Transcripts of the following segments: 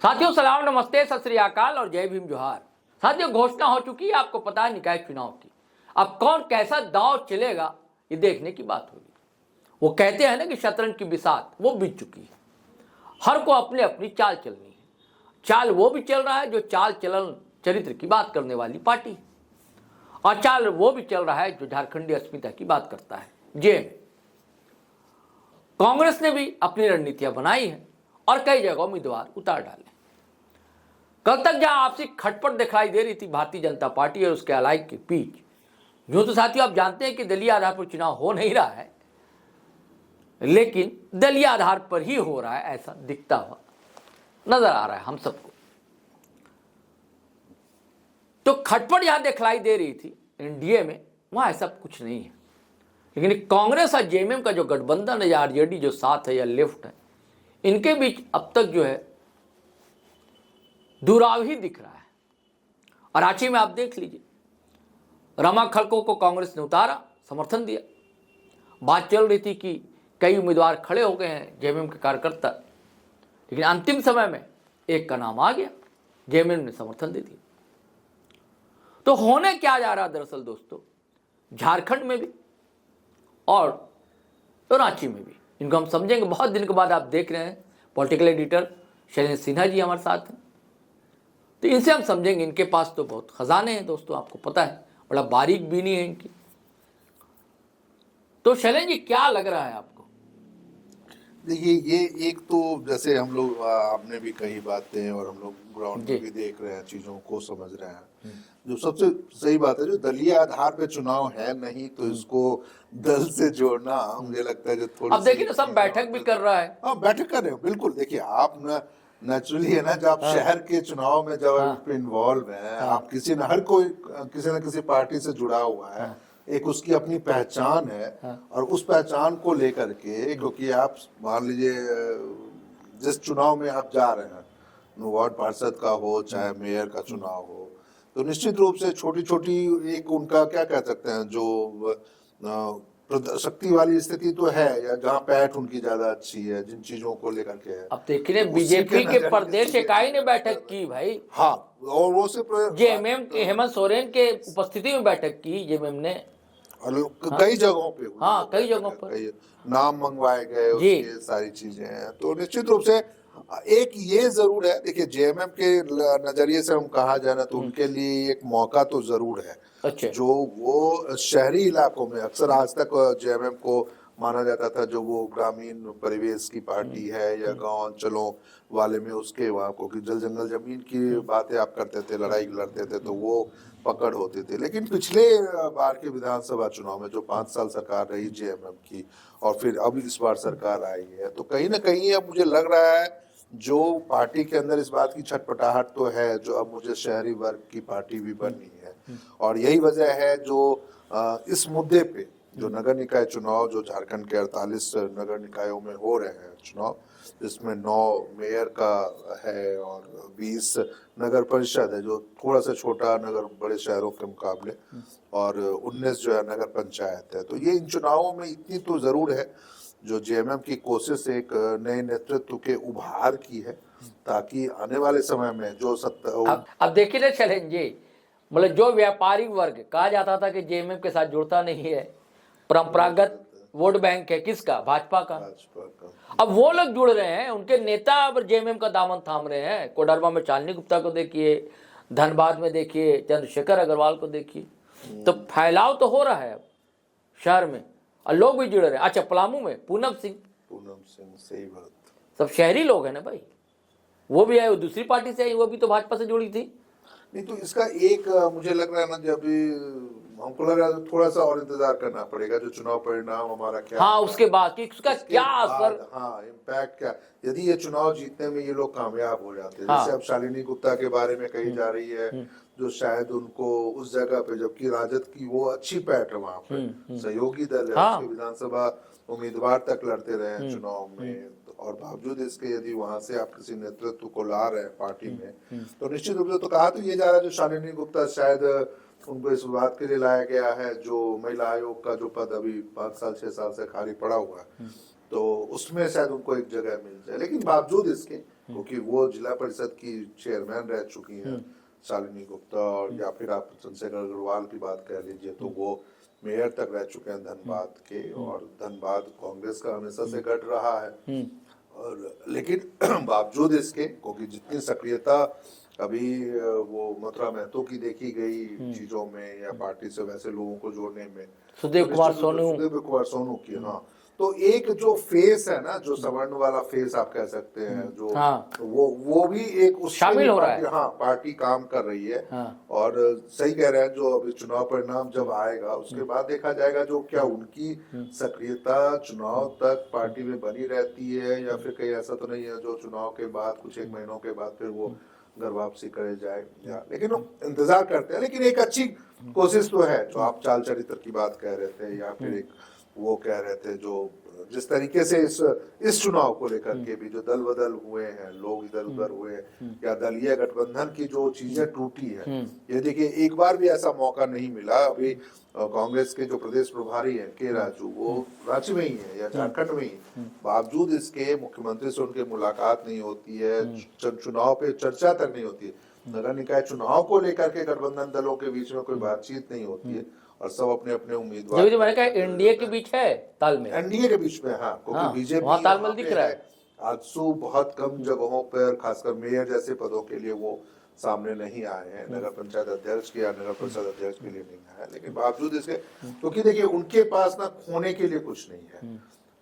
साथियों सलाम, नमस्ते, सत श्री अकाल और जय भीम जोहार। साथियों घोषणा हो चुकी है, आपको पता है, निकाय चुनाव की। अब कौन कैसा दांव चलेगा ये देखने की बात होगी। वो कहते हैं ना कि शतरंज की बिसात वो बीत चुकी है, हर को अपने अपनी चाल चलनी है। चाल वो भी चल रहा है जो चाल चलन चरित्र की बात करने वाली पार्टी है, और चाल वो भी चल रहा है जो झारखंडी अस्मिता की बात करता है। जेएम कांग्रेस ने भी अपनी रणनीतियां बनाई है और कई जगह उम्मीदवार उतार डाले। कल तक जहां आपसी खटपट दिखाई दे रही थी भारतीय जनता पार्टी और उसके अलाइ के बीच, यूं तो साथियों आप जानते हैं कि दलीय आधार पर चुनाव हो नहीं रहा है, लेकिन दलीय आधार पर ही हो रहा है ऐसा दिखता हुआ नजर आ रहा है हम सबको। तो खटपट जहां दिखलाई दे रही थी एनडीए में, वहां ऐसा कुछ नहीं है। लेकिन कांग्रेस और जेएमएम का जो गठबंधन है या आरजेडी जो साथ है या लेफ्ट है, इनके बीच अब तक जो है दुराव ही दिख रहा है। और रांची में आप देख लीजिए, रमा खड़को को कांग्रेस ने उतारा, समर्थन दिया। बात चल रही थी कि कई उम्मीदवार खड़े हो गए हैं जेएमएम के कार्यकर्ता, लेकिन अंतिम समय में एक का नाम आ गया, जेएमएम ने समर्थन दे दिया। तो होने क्या जा रहा दरअसल दोस्तों, झारखंड में भी और तो रांची में भी, इनको हम समझेंगे। बहुत दिन के बाद आप देख रहे हैं पॉलिटिकल एडिटर शैलेंद्र सिन्हा जी हमारे साथ हैं, तो इनसे हम समझेंगे। इनके पास तो बहुत खजाने हैं दोस्तों, आपको पता है, बड़ा बारीक बीनी है इनकी। तो शैलेंद्र जी क्या लग रहा है आपको? देखिए, ये एक तो जैसे हम लोग आपने भी कही बातें और हम लोग ग्राउंड पे भी देख रहे हैं, चीजों को समझ रहे हैं। जो सबसे सही बात है, जो दलीय आधार पे चुनाव है नहीं, तो इसको दल से जोड़ना मुझे लगता है जो थोड़ी, अब देखिए ना, सब बैठक भी कर रहा है। हाँ, बैठक कर रहे हो, बिल्कुल। देखिए, आप नेचुरली है ना, जब आप शहर के चुनाव में जब आप इन्वॉल्व हैं, आप किसी न हर कोई किसी न किसी पार्टी से जुड़ा हुआ है, एक उसकी अपनी पहचान है। और उस पहचान को लेकर के, क्योंकि आप मान लीजिए जिस चुनाव में आप जा रहे हैं, वार्ड पार्षद का हो चाहे मेयर का चुनाव हो, तो निश्चित रूप से छोटी छोटी एक उनका क्या कह सकते हैं, जो शक्ति वाली स्थिति तो है, या जहाँ पैठ उनकी ज्यादा अच्छी है, जिन चीजों को लेकर के है। अब देखिए बीजेपी के प्रदेश इकाई ने बैठक की भाई। हाँ, और वो सिर्फ जेएमएम के हेमंत सोरेन के उपस्थिति में बैठक की जेएमएम ने, कई जगहों पे। हाँ, कई जगहों पर नाम मंगवाए गए, उसके सारी चीजें हैं। तो निश्चित रूप से एक ये जरूर है, देखिए जेएमएम के नजरिए से हम कहा जाए ना, तो उनके लिए एक मौका तो जरूर है। अच्छा। जो वो शहरी इलाकों में अक्सर आज तक जेएमएम को माना जाता था, जो वो ग्रामीण परिवेश की पार्टी है या गांव अंचलों वाले में, उसके वहाँ को कि जल जंगल जमीन की बातें आप करते थे, लड़ाई लड़ते थे, तो वो पकड़ होती थी। लेकिन पिछले बार के विधानसभा चुनाव में जो 5 साल सरकार रही जेएमएम की, और फिर अब इस बार सरकार आई है, तो कहीं ना कहीं अब मुझे लग रहा है जो पार्टी के अंदर इस बात की छटपटाहट तो है, जो अब मुझे शहरी वर्ग की पार्टी भी बननी है। और यही वजह है जो इस मुद्दे पे जो नगर निकाय चुनाव, जो झारखंड के 48 नगर निकायों में हो रहे हैं चुनाव, जिसमें 9 मेयर का है और 20 नगर परिषद है, जो थोड़ा सा छोटा नगर बड़े शहरों के मुकाबले, और 19 जो है नगर पंचायत है। तो ये इन चुनावों में इतनी तो जरूर है जो जेएमएम की कोशिश एक नए नेतृत्व के उभार की है, ताकि आने वाले समय में जो अब देखिए ना शैलेंद्र जी, मतलब जो व्यापारिक वर्ग कहा जाता था कि जेएमएम के साथ जुड़ता नहीं है, परंपरागत वोट बैंक है किसका, भाजपा का। अब वो लोग जुड़ रहे हैं, उनके नेता अब जेएमएम का दामन थाम रहे हैं। कोडरमा में चांदनी गुप्ता को देखिए, धनबाद में देखिए चंद्रशेखर अग्रवाल को देखिए। तो फैलाव तो हो रहा है अब शहर में, और लोग भी जुड़ रहे हैं। अच्छा, पलामू में पूनम सिंह, सही बात, सब शहरी लोग हैं ना भाई, वो भी आए, वो दूसरी पार्टी से आई, वो भी तो भाजपा से जुड़ी थी। नहीं, तो इसका एक मुझे लग रहा है ना, जब हमको लग रहा है थोड़ा सा और इंतजार करना पड़ेगा, जो चुनाव परिणाम हमारा क्या, हाँ, उसके बाद कि उसका क्या असर, हाँ, इम्पैक्ट क्या, यदि ये चुनाव जीतने में ये लोग कामयाब हो जाते हैं। हाँ। जैसे अब शालिनी गुप्ता के बारे में कही जा रही है, जो शायद उनको उस जगह पे, जबकि राजद की वो अच्छी पैठ है वहां पे, सहयोगी दल है, हाँ। उसके विधानसभा उम्मीदवार तक लड़ते रहे हैं चुनाव में, और बावजूद इसके यदि वहां से आप किसी नेतृत्व को ला रहे हैं पार्टी में, तो निश्चित रूप से तो कहा तो ये जा रहा है, जो शालिनी गुप्ता शायद उनको इस बात के लिए लाया गया है, जो महिला आयोग का जो पद अभी 5 साल 6 साल से खाली पड़ा हुआ है, तो उसमें शायद उनको एक जगह मिल जाए। लेकिन बावजूद इसके क्योंकि वो जिला परिषद की चेयरमैन रह चुकी हैं शालिनी गुप्ता, और या फिर आप चंद्रशेखर अग्रवाल की बात कर लीजिए तो वो मेयर तक रह चुके हैं धनबाद के, और धनबाद कांग्रेस का हमेशा से गढ़ रहा है। और लेकिन बावजूद इसके, क्योंकि जितनी सक्रियता अभी वो मथुरा महतो की देखी गई चीजों में या पार्टी से वैसे लोगों को जोड़ने में, सुदेव कुमार सोनू की, हाँ, तो एक जो फेस है ना, जो सवर्ण वाला फेस आप कह सकते हैं, जो हाँ। वो भी एक उस शामिल हो रहा है। हाँ, पार्टी काम कर रही है। हाँ। और सही कह रहे हैं, जो अभी चुनाव परिणाम जब आएगा उसके बाद देखा जाएगा जो क्या उनकी सक्रियता चुनाव तक पार्टी में बनी रहती है, या फिर कहीं ऐसा तो नहीं है जो चुनाव के बाद कुछ एक महीनों के बाद फिर वो घर वापसी करे जाए, या लेकिन इंतजार करते हैं। लेकिन एक अच्छी कोशिश तो है, जो आप चाल चरित्र की बात कह रहे थे, या फिर एक वो कह रहे थे जो जिस तरीके से इस चुनाव को लेकर के भी जो दल बदल हुए हैं, लोग इधर उधर हुए, या दलीय गठबंधन की जो चीजें टूटी है, ये देखिए एक बार भी ऐसा मौका नहीं मिला। अभी कांग्रेस के जो प्रदेश प्रभारी हैं के राजू, वो रांची में ही है या झारखंड में ही, बावजूद इसके मुख्यमंत्री से उनकी मुलाकात नहीं होती है, चुनाव पे चर्चा तक नहीं होती है, नगर निकाय चुनाव को लेकर के गठबंधन दलों के बीच में कोई बातचीत नहीं होती है, और सब अपने अपने उम्मीदवार, जो मैंने कहा एनडीए के बीच है तालमेल, एनडीए के बीच में, हाँ, क्योंकि बीजेपी वहाँ तालमेल दिख रहा है। आजसू बहुत कम जगहों पर, खासकर मेयर जैसे पदों के लिए वो सामने नहीं आए हैं, नगर पंचायत अध्यक्ष के या नगर परिषद अध्यक्ष के लिए नहीं आए, लेकिन बावजूद इसके, क्योंकि देखिए उनके पास ना खोने के लिए कुछ नहीं है।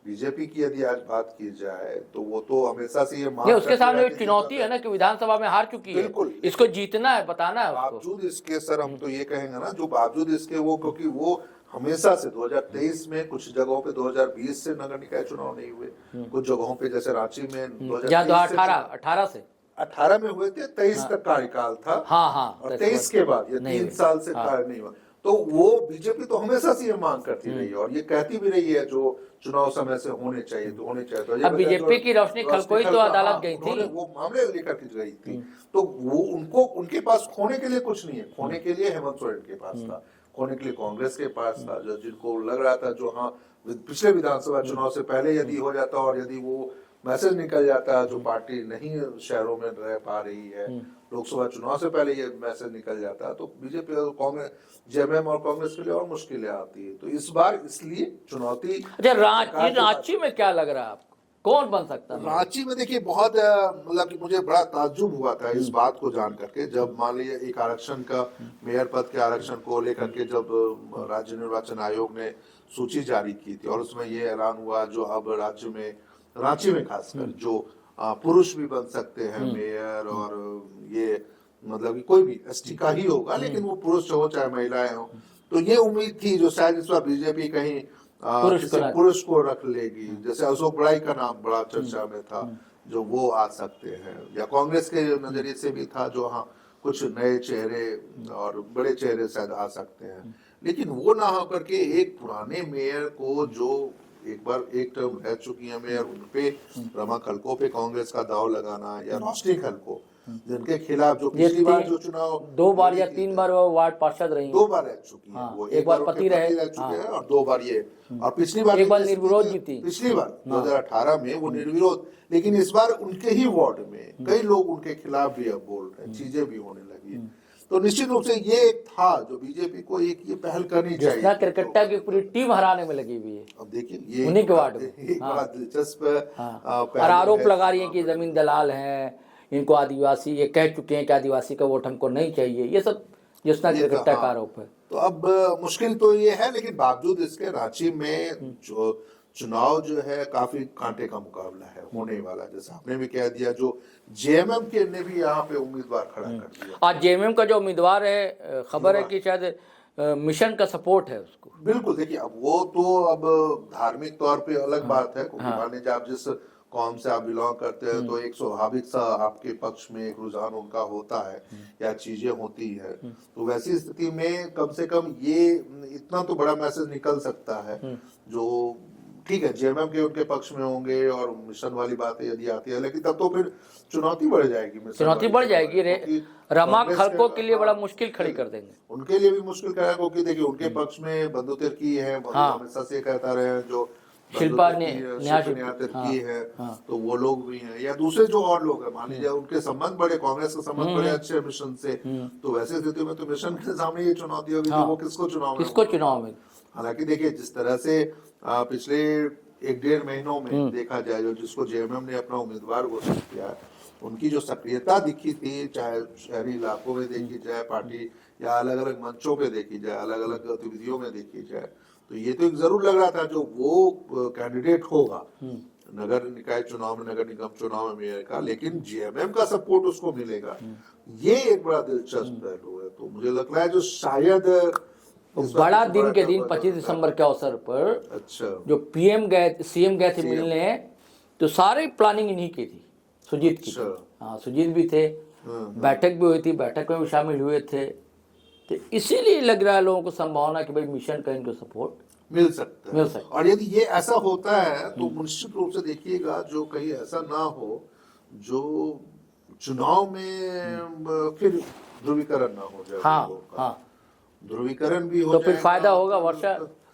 बीजेपी की यदि आज बात की जाए तो वो तो हमेशा से ये नहीं, उसके सामने चुनौती है ना कि विधानसभा में हार चुकी है, इसको जीतना है, बताना है। बावजूद इसके सर हम तो ये कहेंगे ना, जो बावजूद इसके वो, क्योंकि वो हमेशा से 2023 में कुछ जगहों पे 2020 से नगर निकाय चुनाव नहीं हुए, कुछ जगहों पे जैसे रांची में 2018 में हुए थे, 23 तक कार्यकाल था, हाँ, और 23 के बाद ये 3 साल से कार्य नहीं हुआ। तो वो बीजेपी तो हमेशा से ये मांग करती रही है, और ये कहती भी रही है जो चुनाव समय से होने चाहिए तो होने चाहिए। तो अब बीजेपी की रोशनी खलकोई तो अदालत गई थी, वो मामले लेकर के गई थी, तो वो उनको उनके पास खोने के लिए कुछ नहीं है। खोने के लिए हेमंत सोरेन के पास था, खोने के लिए कांग्रेस के पास था, जो जिनको लग रहा था, जो हाँ पिछले विधानसभा चुनाव से पहले यदि हो जाता और यदि वो मैसेज निकल जाता, जो पार्टी नहीं शहरों में रह पा रही है, लोकसभा चुनाव से पहले ये मैसेज निकल जाता, तो बीजेपी और कांग्रेस, जेएमएम और कांग्रेस के लिए और मुश्किलें आती है। तो इस बार इसलिए चुनौती। अच्छा, रांची में क्या लग रहा है आपको, कौन बन सकता है? रांची में देखिए बहुत मतलब कि मुझे बड़ा ताज्जुब हुआ था इस बात को जान करके, जब मान लीजिए एक आरक्षण का, मेयर पद के आरक्षण को लेकर के जब राज्य निर्वाचन आयोग ने सूची जारी की थी, और उसमें ये ऐलान हुआ जो अब राज्य में, रांची में खासकर जो पुरुष भी बन सकते हैं मेयर, और ये मतलब कि कोई भी एसटी का ही होगा, लेकिन वो पुरुष हो चाहे महिलाएं हो। तो ये उम्मीद थी जो शायद इस बार बीजेपी कहीं पुरुष को रख लेगी, जैसे अशोक बड़ाई का नाम बड़ा चर्चा में था, जो वो आ सकते हैं, या कांग्रेस के नजरिए से भी था जो हाँ कुछ नए चेहरे और बड़े चेहरे शायद आ सकते हैं। लेकिन वो ना होकर के एक पुराने मेयर को, जो एक बार एक टर्म रह चुकी है मेयर, उनपे, रमा खलको पे कांग्रेस का दाव लगाना, या रोशनी खलको जिनके खिलाफ जो पिछली बार जो चुनाव 2 बार या 3 बार वो वार्ड पार्षद रही, 2 बार रह चुकी है, वो एक बार पति रह चुके हैं, और 2 बार ये, और पिछली बार एक बार निर्विरोध जीती, पिछली बार 2018 में वो निर्विरोध, लेकिन इस बार उनके ही वार्ड में कई लोग उनके खिलाफ भी अब बोल रहे हैं, चीजें भी होने लगी। तो निश्चित रूप से ये एक था जो बीजेपी को एक ये पहल करनी चाहिए। क्रिकेटा की पूरी टीम हराने में लगी हुई है। अब देखिए ये उन्हीं के वार्ड में एक बड़ा दिलचस्प और आरोप लगा रही है कि जमीन दलाल हैं, इनको आदिवासी, ये कह चुके हैं कि आदिवासी का वोट हमको नहीं चाहिए, ये सब जिसना क्रिकेटा का आरोप है। तो अब मुश्किल तो ये है, लेकिन बावजूद इसके रांची में जो चुनाव जो है काफी कांटे का मुकाबला है होने वाला, जैसे आपने भी कह दिया, जो जेएमएम के ने भी यहाँ पे उम्मीदवार खड़ा कर दिया। आज जेएमएम का जो उम्मीदवार है, खबर है कि शायद मिशन का सपोर्ट है उसको। बिल्कुल, देखिए अब वो तो अब धार्मिक तौर पे अलग बात है, क्योंकि मान लीजिए आप जिस कौम से आप बिलोंग करते हैं, तो एक स्वाभाविक सा आपके पक्ष में एक रुझान उनका होता है, या चीजें होती है। तो वैसी स्थिति में कम से कम ये इतना तो बड़ा मैसेज निकल सकता है, जो ठीक है जेएमएम के उनके पक्ष में होंगे, और मिशन वाली बातें यदि आती है, लेकिन तब तो फिर चुनौती बढ़ जाएगी, चुनौती बढ़ जाएगी। रमा खलको के लिए बड़ा मुश्किल खड़ी कर देंगे, उनके लिए भी मुश्किल करेगा, क्योंकि देखिए उनके पक्ष में बंधु तिर्की है, हमेशा से कहता रहे जो शिल्पा शिल्पा तिर्की है, तो वो लोग भी हैं, या दूसरे जो और लोग हैं, मान लीजिए उनके संबंध बड़े, कांग्रेस के संबंध बड़े अच्छे हैं मिशन से, तो वैसे स्थिति में तो मिशन के सामने ये चुनौती होगी कि वो किसको चुनाव में। हालांकि देखिए जिस तरह से पिछले 1-1.5 महीनों में देखा जाए, जो जिसको जेएमएम ने अपना उम्मीदवार घोषित किया है, उनकी जो सक्रियता दिखी थी, चाहे शहरी इलाकों में देखी जाए पार्टी, या अलग अलग मंचों पे देखी जाए, अलग अलग गतिविधियों में देखी जाए, तो ये तो एक जरूर लग रहा था जो वो कैंडिडेट होगा नगर निकाय चुनाव में, नगर निगम चुनाव में मेयर का, लेकिन जेएमएम का सपोर्ट उसको मिलेगा, ये एक बड़ा दिलचस्प पहलू है। तो मुझे लग रहा है जो शायद बड़ा दिन के दिन 25 दिसंबर के अवसर पर अच्छा जो सीएम गए थे मिलने, तो सारी प्लानिंग इन्हीं की थी, सुजीत की। हाँ, सुजीत भी थे, बैठक भी हुई थी, बैठक में भी शामिल हुए थे, तो इसीलिए लग रहा है लोगों को संभावना कि भाई मिशन का इनको सपोर्ट मिल सकता है। और यदि ये ऐसा होता है तो निश्चित रूप से देखिएगा, जो कहीं ऐसा ना हो जो चुनाव में फिर ध्रुवीकरण ना हो जाए। हाँ, ध्रुवीकरण भी हो तो फिर फायदा होगा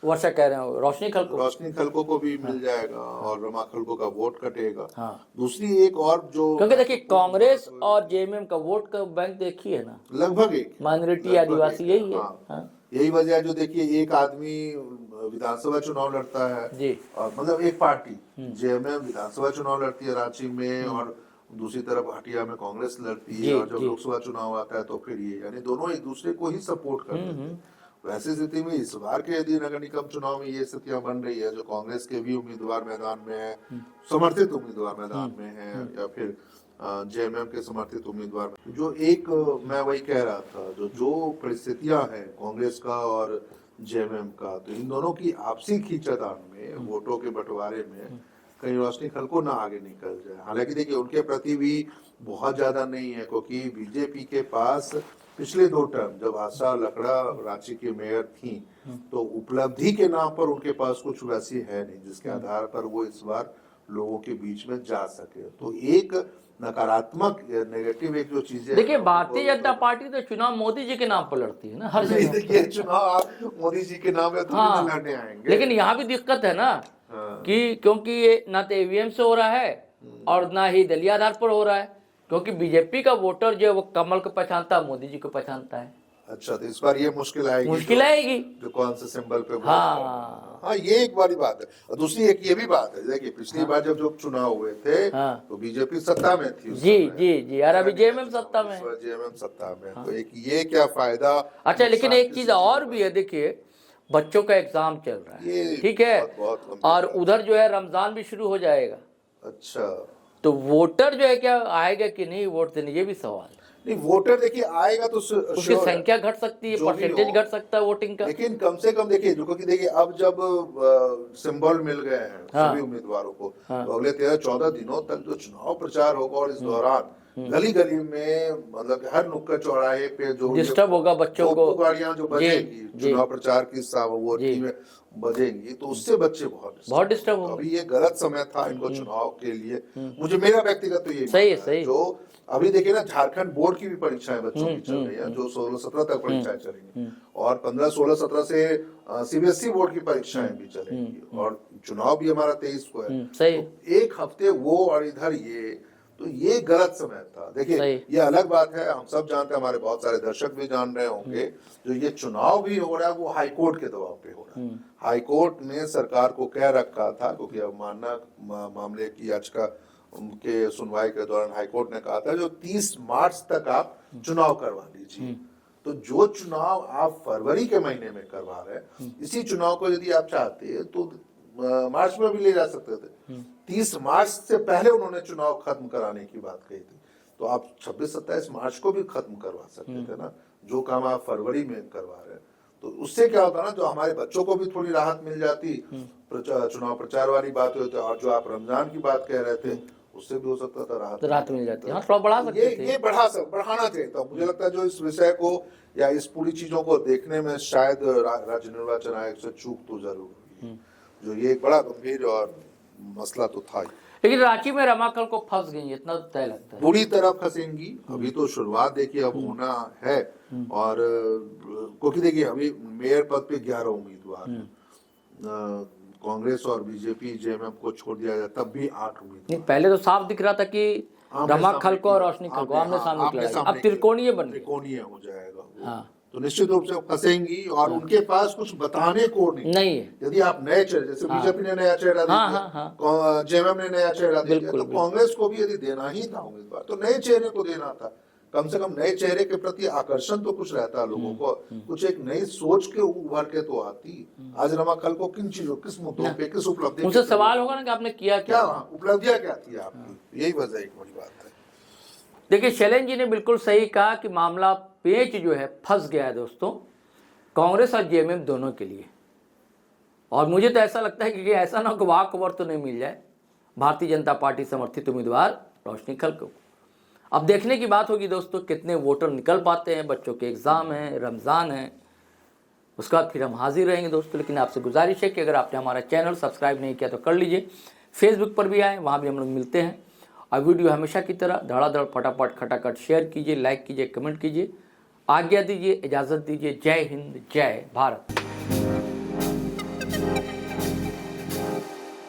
वर्षा कह रहे हो, रोशनी खलको को भी मिल जाएगा, और रमा खलको का वोट कटेगा। दूसरी एक और जो, क्योंकि देखिए कांग्रेस और जेएमएम का वोट का बैंक देखिए ना, लगभग एक माइनॉरिटी आदिवासी यही है। यही वजह है जो देखिए एक आदमी विधानसभा चुनाव लड़ता है जी, और मतलब एक पार्टी जेएमएम विधानसभा चुनाव लड़ती है रांची में, और दूसरी तरफ हटिया में कांग्रेस लड़ती है, और जब लोकसभा चुनाव आता है तो फिर ये, यानी दोनों एक दूसरे को ही सपोर्ट करते हैं। वैसी स्थिति में इस बार के यदि नगर निगम चुनाव में ये स्थितियां बन रही है, जो कांग्रेस के भी उम्मीदवार मैदान में है, समर्थित उम्मीदवार मैदान में है, या फिर जेएमएम के समर्थित उम्मीदवार, जो एक मैं वही कह रहा था, जो परिस्थितियां हैं कांग्रेस का और जेएमएम का, तो इन दोनों की आपसी खींचातान में, वोटों के बंटवारे में कहीं रोशनी खलको ना आगे निकल जाए। हालांकि देखिए उनके प्रति भी बहुत ज्यादा नहीं है, क्योंकि बीजेपी के पास पिछले 2 टर्म जब आशा लकड़ा रांची की मेयर थी, तो उपलब्धि के नाम पर उनके पास कुछ वैसी है नहीं जिसके आधार पर वो इस बार लोगों के बीच में जा सके। तो एक नकारात्मक नेगेटिव एक जो चीजें, देखिए भारतीय जनता पार्टी तो चुनाव मोदी जी के नाम पर लड़ती है ना, हर जगह। देखिए चुनाव आप मोदी जी के नाम पर लड़ने आएंगे, लेकिन यहाँ भी दिक्कत है ना कि क्योंकि ये ना तो ईवीएम से हो रहा है और ना ही दलीय आधार पर हो रहा है, क्योंकि बीजेपी का वोटर जो है वो कमल को पहचानता है, मोदी जी को पहचानता है। अच्छा, तो इस बार ये मुश्किल आएगी जो कौन से सिंबल पे हाँ, ये एक बड़ी बात है। और दूसरी एक ये भी बात है, देखिए पिछली बार जब जो चुनाव हुए थे तो बीजेपी सत्ता में थी जी, और अभी जेएमएम सत्ता में, तो एक ये क्या फायदा। अच्छा, लेकिन एक चीज और भी है, देखिए बच्चों का एग्जाम चल रहा है, ठीक है, और उधर जो है रमजान भी शुरू हो जाएगा। अच्छा, तो वोटर जो है क्या आएगा कि नहीं वोट देने, ये भी सवाल नहीं। वोटर देखिए आएगा तो उसकी संख्या घट सकती है, परसेंटेज घट सकता है वोटिंग का, लेकिन कम से कम देखिए, क्योंकि देखिए अब जब सिंबल मिल गए हैं सभी उम्मीदवारों को, तो अगले 13-14 दिनों तक जो चुनाव प्रचार होगा, और इस दौरान गली गली में, मतलब हर नुक्कड़ चौराहे पे जो डिस्टर्ब होगा बच्चों को, गाड़ियां जो बजेंगी चुनाव प्रचार की वो टीमें बजेंगी, तो उससे बच्चे बहुत डिस्टर्ब होंगे। अभी ये गलत समय था इनको चुनाव के लिए, मुझे मेरा व्यक्तिगत तो ये सही जो अभी देखिए ना, झारखंड बोर्ड की भी परीक्षाएं बच्चों की चल रही है, जो 16-17 तक परीक्षाएं चलेंगी, और 15-16-17 से सीबीएसई बोर्ड की परीक्षाएं भी चलेंगी, और चुनाव भी हमारा 23 को है। तो एक हफ्ते वो और इधर ये, तो ये गलत समय था। देखिए ये अलग बात है, हम सब जानते हैं, हमारे बहुत सारे दर्शक भी जान रहे होंगे, जो ये चुनाव भी हो रहा है वो हाईकोर्ट के दबाव पे हो रहा है। हाईकोर्ट ने सरकार को कह रखा था, क्योंकि अवमानना मामले की याचिका उनके सुनवाई के दौरान हाईकोर्ट ने कहा था जो 30 मार्च तक आप चुनाव करवा लीजिए। तो जो चुनाव आप फरवरी के महीने में करवा रहे हैं, इसी चुनाव को यदि आप चाहते तो मार्च में भी ले जा सकते थे। 30 मार्च से पहले उन्होंने चुनाव खत्म कराने की बात कही थी, तो आप 26-27 मार्च को भी खत्म करवा सकते थे ना, जो काम आप फरवरी में करवा रहे हैं। तो उससे क्या होता ना, जो हमारे बच्चों को भी थोड़ी राहत मिल जाती, चुनाव प्रचार वाली बात होती, और जो आप रमजान की बात कह रहे थे उससे भी हो सकता था राहत मिल जाती है। थोड़ा बढ़ा सकते थे, ये बढ़ाना चाहिए। तो मुझे लगता है जो इस विषय को या इस पूरी चीजों को देखने में शायद राज्य निर्वाचन आयोग से चूक तो जरूर हुई, जो ये एक बड़ा गंभीर और मसला तो था ही। लेकिन रांची में रमाकल को फंस गई, इतना तो तय लगता है, पूरी तरह फंसेंगी। अभी तो शुरुआत देखिए अब होना है, और क्योंकि देखिए अभी मेयर पद पे 11 उम्मीदवार हैं, कांग्रेस और बीजेपी जेएमएम को छोड़ दिया जाए तब भी 8 उम्मीदवार। नहीं, पहले तो साफ दिख रहा था कि रमा आमने-सामने खलको और की- रोशनी खलको आमने- आमने हाँ, सामने की लड़ाई, आमने-सामने अब त्रिकोणीय बन गई। त्रिकोणीय हो जाएगा वो। हाँ। तो निश्चित रूप से वो फंसेंगी और उनके पास कुछ बताने को नहीं है। यदि आप नए चेहरे, जैसे बीजेपी ने नया चेहरा दे हाँ, दिया, जेएमएम ने नया चेहरा दे दिया, बिल्कुल, तो कांग्रेस को भी यदि देना ही था उम्मीदवार तो नए चेहरे को देना था। कम से कम नए चेहरे के प्रति आकर्षण तो कुछ रहता है लोगों को, कुछ एक नई सोच के उभर के तो आती। आज रमा खलको किन चीजों, किस मुद्दों पे, किस उपलब्धि, उनसे सवाल होगा ना कि आपने किया क्या क्या। उपलब्धियां क्या थी आपकी, यही वजह एक बड़ी बात है। देखिए शैलेंद्र जी ने बिल्कुल सही कहा कि मामला पेच जो है फंस गया है दोस्तों, कांग्रेस और जेएमएम दोनों के लिए। और मुझे तो ऐसा लगता है कि ऐसा ना हो खबर तो नहीं मिल जाए भारतीय जनता पार्टी समर्थित उम्मीदवार रोशनी खलको को। अब देखने की बात होगी दोस्तों कितने वोटर निकल पाते हैं, बच्चों के एग्ज़ाम हैं, रमज़ान है, उसके बाद फिर हम हाजिर रहेंगे दोस्तों। लेकिन आपसे गुजारिश है कि अगर आपने हमारा चैनल सब्सक्राइब नहीं किया तो कर लीजिए, फेसबुक पर भी आए, वहाँ भी हम लोग मिलते हैं। और वीडियो हमेशा की तरह धड़ाधड़ फटाफट खटाखट शेयर कीजिए, लाइक कीजिए, कमेंट कीजिए। आज्ञा दीजिए, इजाज़त दीजिए। जय हिंद, जय भारत।